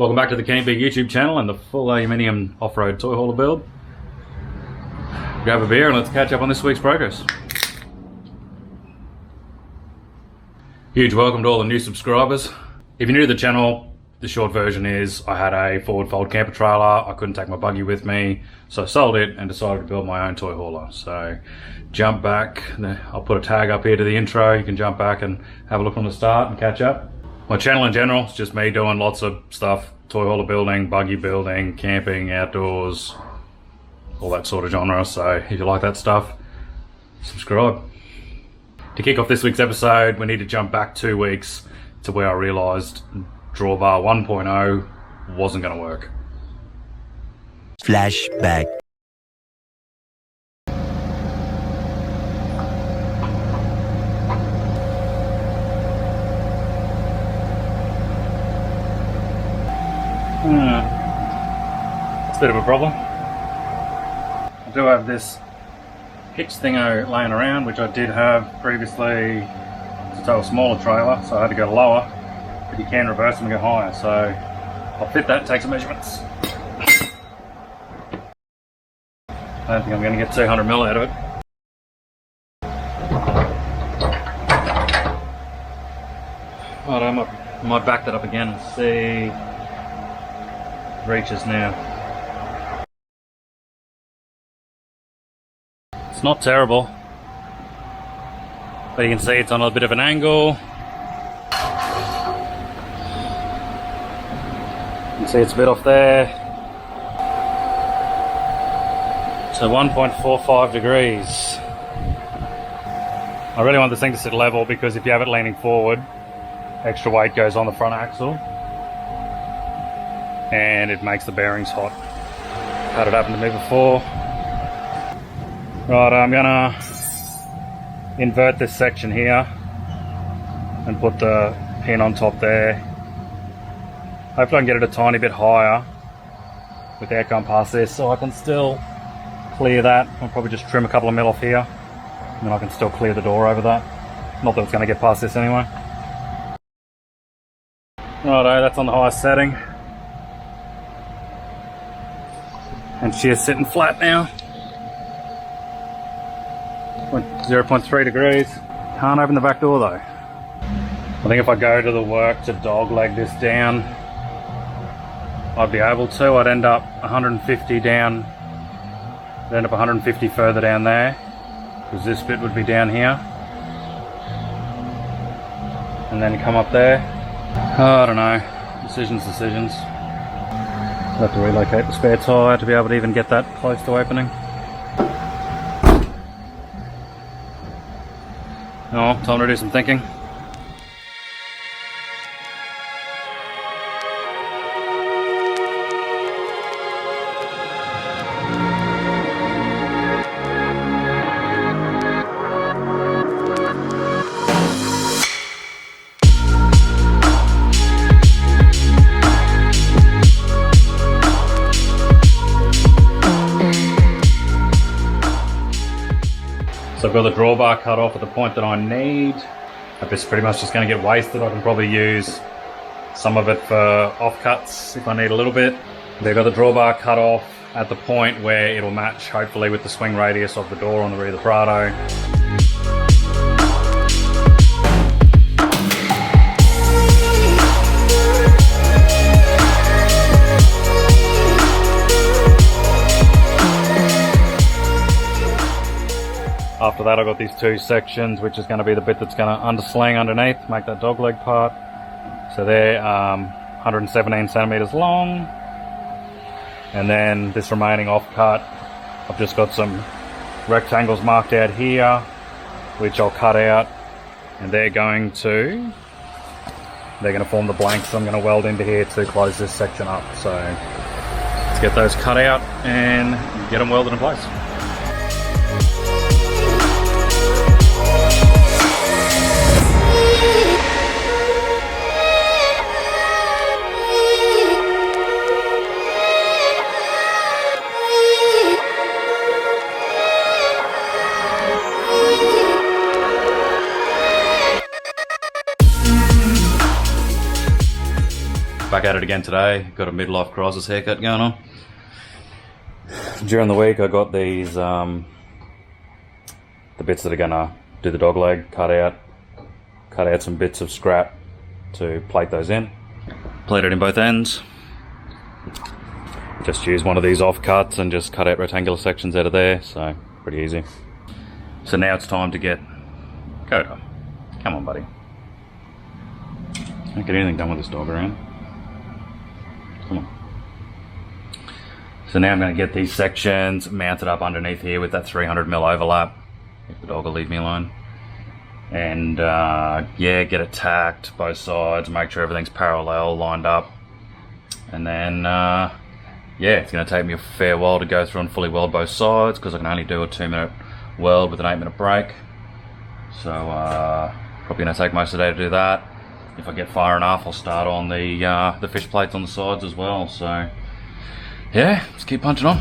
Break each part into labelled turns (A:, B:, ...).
A: Welcome back to the Camping YouTube channel and the full aluminium off-road toy hauler build. Grab a beer and let's catch up on this week's progress. Huge welcome to all the new subscribers. If you're new to the channel, the short version is I had a forward fold camper trailer. I couldn't take my buggy with me, so I sold it and decided to build my own toy hauler. So jump back, I'll put a tag up here to the intro. You can jump back and have a look from the start and catch up. My channel in general is just me doing lots of stuff, toy hauler building, buggy building, camping, outdoors, all that sort of genre. So if you like that stuff, subscribe. To kick off this week's episode, we need to jump back 2 weeks to where I realised drawbar 1.0 wasn't going to work.
B: Flashback.
A: That's a bit of a problem. I do have this hitch thingo laying around, which I did have previously to tow a smaller trailer, so I had to go lower, but you can reverse them and go higher, so I'll fit that, take some measurements. I don't think I'm going to get 200mm out of it. Right, I might back that up again and see. Reaches now. It's not terrible, but you can see it's on a bit of an angle. You can see it's a bit off there. So 1.45 degrees. I really want this thing to sit level because if you have it leaning forward, extra weight goes on the front axle and it makes the bearings hot. Had it happen to me before. Right, I'm gonna invert this section here and put the pin on top there. Hopefully I can get it a tiny bit higher with air come past this so I can still clear that. I'll probably just trim a couple of mil off here and then I can still clear the door over that. Not that it's gonna get past this anyway. Righto, that's on the highest setting. And she is sitting flat now. 0.3 degrees. Can't open the back door though. I think if I go to the work to dog leg this down, I'd be able to. I'd end up 150 down. I'd end up 150 further down there, because this bit would be down here. And then come up there. Oh, I don't know. Decisions. I'll have to relocate the spare tyre to be able to even get that close to opening. Oh, time to do some thinking. So I've got the drawbar cut off at the point that I need. It's pretty much just going to get wasted. I can probably use some of it for offcuts if I need a little bit. They've got the drawbar cut off at the point where it'll match hopefully with the swing radius of the door on the rear of the Prado. After that I've got these two sections, which is going to be the bit that's going to undersling underneath, make that dog leg part. So they're 117 centimeters long. And then this remaining offcut, I've just got some rectangles marked out here, which I'll cut out, and they're going to form the blanks I'm going to weld into here to close this section up. So let's get those cut out and get them welded in place. Back at it again today. Got a midlife crisis haircut going on. During the week I got these, the bits that are gonna do the dog leg, cut out some bits of scrap to plate those in. Plate it in both ends. Just use one of these offcuts and just cut out rectangular sections out of there, so pretty easy. So now it's time to get Coda. Come on, buddy. Can't get anything done with this dog around. Come on. So now I'm going to get these sections mounted up underneath here with that 300mm overlap, if the dog will leave me alone. And yeah, get it tacked both sides, make sure everything's parallel, lined up. And then yeah, it's going to take me a fair while to go through and fully weld both sides because I can only do a 2-minute weld with an 8-minute break. So probably going to take most of the day to do that. If I get far enough, I'll start on the fish plates on the sides as well. So yeah, let's keep punching on.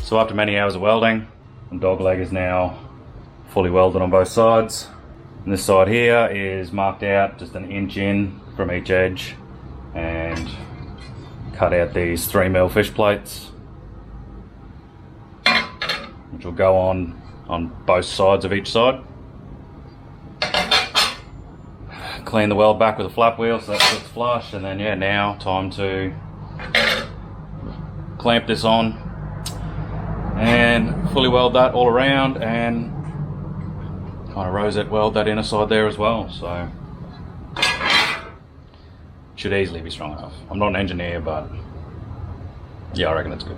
A: So after many hours of welding, the dog leg is now fully welded on both sides. And this side here is marked out just an inch in from each edge and cut out these 3mm fish plates, which will go on both sides of each side. Clean the weld back with a flap wheel so that sits flush, and then yeah, now time to clamp this on and fully weld that all around and kind of rosette weld that inner side there as well. So should easily be strong enough. I'm not an engineer, but yeah, I reckon it's good.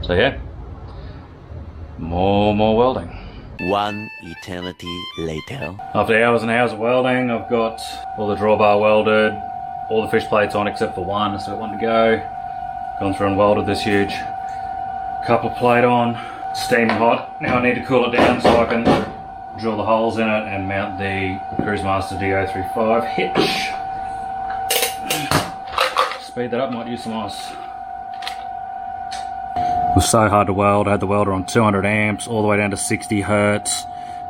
A: So yeah, more welding.
B: One eternity later.
A: After hours and hours of welding, I've got all the drawbar welded, all the fish plates on except for one. I still got one to go. Gone through and welded this huge coupler plate on. Steaming hot. Now I need to cool it down so I can drill the holes in it and mount the Cruisemaster D035 hitch. Speed that up, might use some ice. It was so hard to weld. I had the welder on 200 amps all the way down to 60 hertz,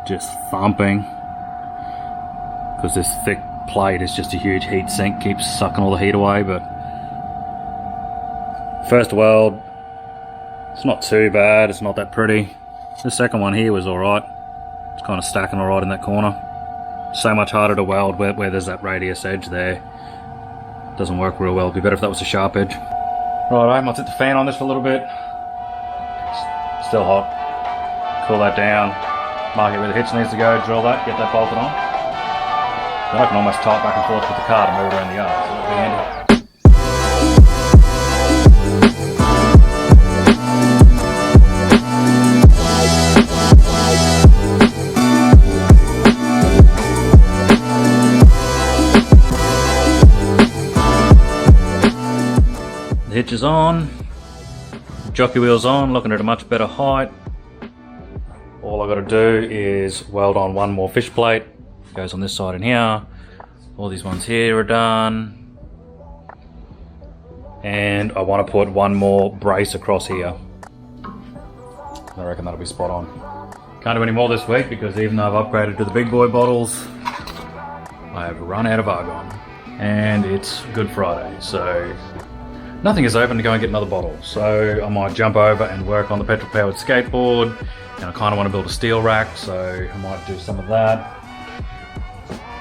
A: just thumping. Because this thick plate is just a huge heat sink, keeps sucking all the heat away. But first weld, it's not too bad, it's not that pretty. The second one here was alright. It's kind of stacking alright in that corner. So much harder to weld where there's that radius edge there. Doesn't work real well. It'd be better if that was a sharp edge. Right, I'll set the fan on this for a little bit. Still hot. Cool that down. Mark it where the hitch needs to go, drill that, get that bolted on. Then I can almost tie it back and forth with the car to move it around the yard, so that'll be handy. Hitch is on, jockey wheel's on, looking at a much better height. All I got to do is weld on one more fish plate, goes on this side in here, All these ones here are done. And I want to put one more brace across here. I reckon that'll be spot on. Can't do any more this week because even though I've upgraded to the big boy bottles, I have run out of argon. And it's Good Friday, so nothing is open to go and get another bottle. So I might jump over and work on the petrol powered skateboard. And I kind of want to build a steel rack, so I might do some of that.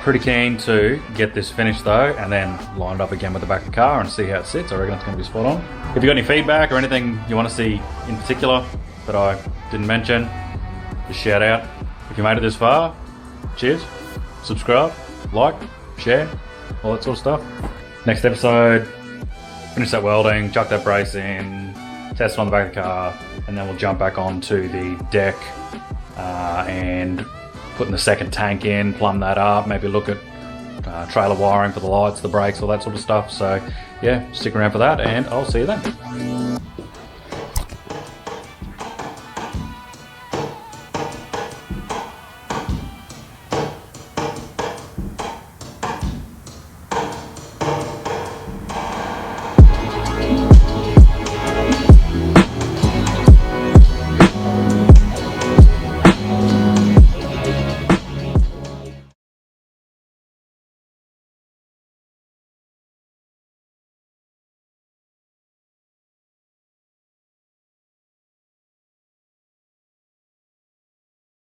A: Pretty keen to get this finished though, and then line it up again with the back of the car and see how it sits. I reckon it's going to be spot on. If you got any feedback or anything you want to see in particular that I didn't mention, just shout out. If you made it this far, cheers, subscribe, like, share, all that sort of stuff. Next episode, finish that welding, chuck that brace in, test it on the back of the car, and then we'll jump back onto the deck and putting the second tank in, plumb that up, maybe look at trailer wiring for the lights, the brakes, all that sort of stuff. So yeah, stick around for that and I'll see you then.